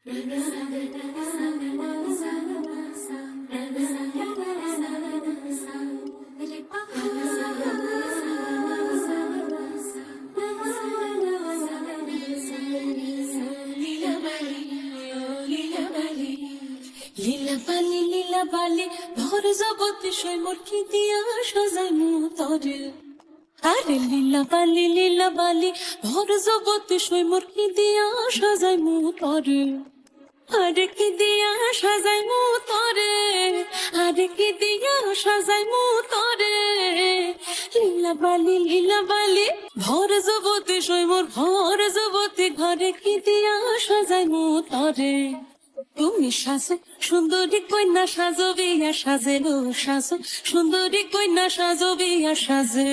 লীলা বালি ভর জগতে সৈমর কি দিয়া সাজাই মু তরে। আরে লীলা বালি ভর জগতে সৈমর কি দিয়া সাজাই মু তরে। আরে কি দিয়া সাজাই মু তরে, আরে কি দিয়া সাজাই মু তরে। লীলা বালি ভর জগতে সৈমর ভর জগতে ঘরে কি দিয়া সাজাই মু তরে। তুমি সাজো সুন্দরী কন্যা সাজো বিয়া সাজে গো সাজো সুন্দরী কন্যা সাজো বিয়া সাজে।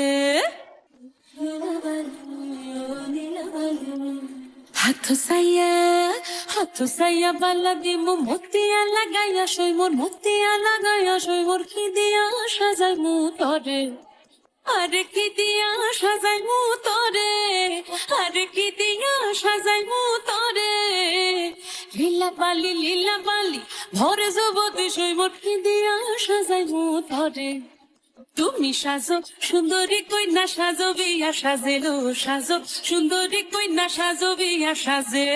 হাত সাইয়া বালা দিমু মতিয়া লাগাইয়া সৈমর মতিয়া লাগাইয়া সৈমর কি দিয়া সাজাই মু তরে। আরে কি দিয়া সাজাই মু তরে, আরে কি দিয়া সাজাই মু তরে। লীলা বালি ভরে জগতে সৈমর কি দিয়া সাজাই মু তরে। তুমি সাজো সুন্দরী কন্যা সাজো বিয়া সাজে গো সাজো সুন্দরী কন্যা সাজো বিয়া সাজে।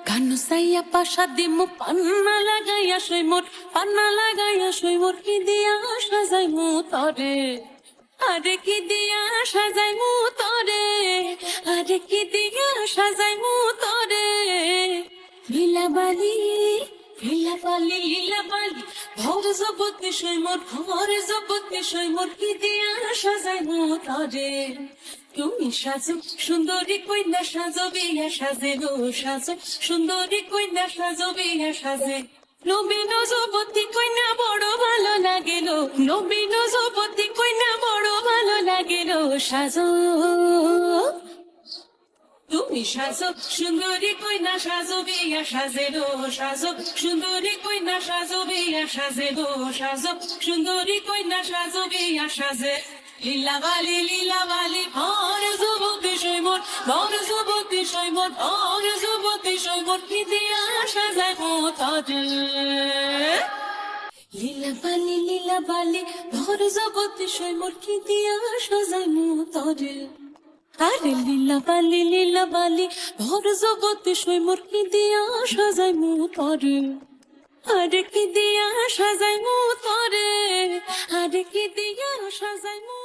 কানু সাইয়া পাশা দিমু পান্না লাগাইয়া সৈমর পান্না লাগাইয়া সৈমর কি দিয়া সাজাই মু তরে। আরে কি দিয়া সাজাই মু তরে, আরে কি দিয়া সাজাই মু তরে। লীলা বালি ভর জগতে সৈমর ভর জগতে সৈমর কি দিয়া সাজাই মু তরে। তুমি সাজো সুন্দরী কন্যা সাজো বিয়া সাজে গো সাজো সুন্দরী কন্যা সাজো বিয়া সাজে। নবীন যুবতী কন্যা বড় ভালো লাগিল, নবীন যুবতী কন্যা বড় ভালো লাগিল সাজো। তুমি সাজো সুন্দরী কন্যা সাজো বিয়া সাজে গো সাজো সুন্দরী কন্যা সাজো বিয়া সাজে গো সাজো সুন্দরী কন্যা সাজো বিয়া সাজে। লীলা বালি ভর জগতে সৈমর ভর জগতে সৈমর ভর জগতে সৈমর কি দিয়া সাজাই মু তরে। লীলা বালি ভর জগতে সৈমর কি দিয়া সাজাই মু তরে। আরে লীলা বালি ভর জগতে সৈমর কি দিয়া সাজাই মু তরে। আরে কি দিয়া সাজাই মু তরে, আরে কি দিয়া সাজাই মু